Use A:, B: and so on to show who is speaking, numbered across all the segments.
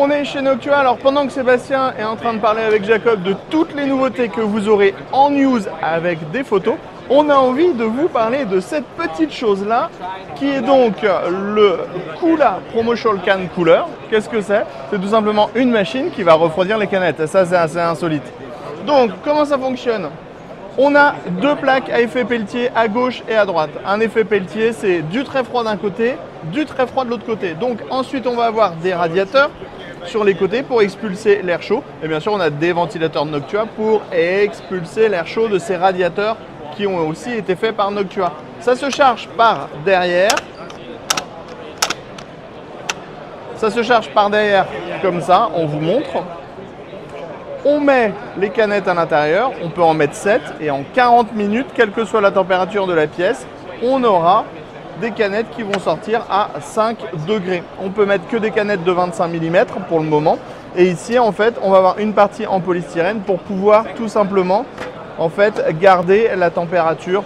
A: On est chez Noctua. Alors pendant que Sébastien est en train de parler avec Jacob de toutes les nouveautés que vous aurez en news avec des photos, on a envie de vous parler de cette petite chose-là qui est donc le Kula Promotional Can Cooler. Qu'est-ce que c'est? C'est tout simplement une machine qui va refroidir les canettes. Ça, c'est assez insolite. Donc, comment ça fonctionne? On a deux plaques à effet Peltier à gauche et à droite. Un effet Peltier, c'est du très froid d'un côté, du très froid de l'autre côté. Donc ensuite, on va avoir des radiateurs sur les côtés pour expulser l'air chaud. Et bien sûr, on a des ventilateurs de Noctua pour expulser l'air chaud de ces radiateurs qui ont aussi été faits par Noctua. Ça se charge par derrière. Ça se charge par derrière comme ça, on vous montre. On met les canettes à l'intérieur, on peut en mettre 7 et en 40 minutes, quelle que soit la température de la pièce, on aura des canettes qui vont sortir à 5 degrés. On peut mettre que des canettes de 25 mm pour le moment. Et ici, en fait, on va avoir une partie en polystyrène pour pouvoir tout simplement en fait, garder la température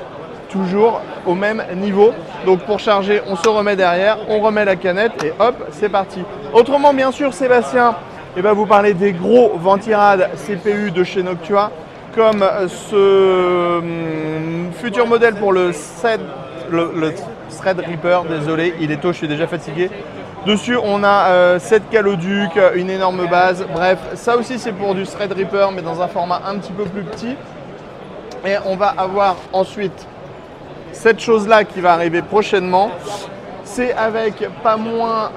A: toujours au même niveau. Donc pour charger, on se remet derrière, on remet la canette et hop, c'est parti. Autrement, bien sûr, Sébastien, vous parlez des gros ventirad CPU de chez Noctua, comme ce futur modèle pour le Threadripper. Désolé, il est tôt, je suis déjà fatigué. Dessus, on a 7 caloducs, une énorme base. Bref, ça aussi, c'est pour du Threadripper, mais dans un format un petit peu plus petit. Et on va avoir ensuite cette chose-là qui va arriver prochainement. C'est avec pas moins,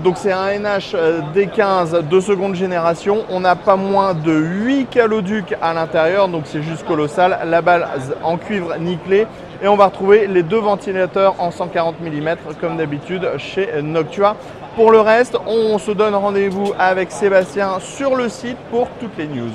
A: donc c'est un NH D15 de seconde génération. On a pas moins de 8 caloducs à l'intérieur, donc c'est juste colossal. La base en cuivre nickelé. Et on va retrouver les deux ventilateurs en 140 mm comme d'habitude chez Noctua. Pour le reste, on se donne rendez-vous avec Sébastien sur le site pour toutes les news.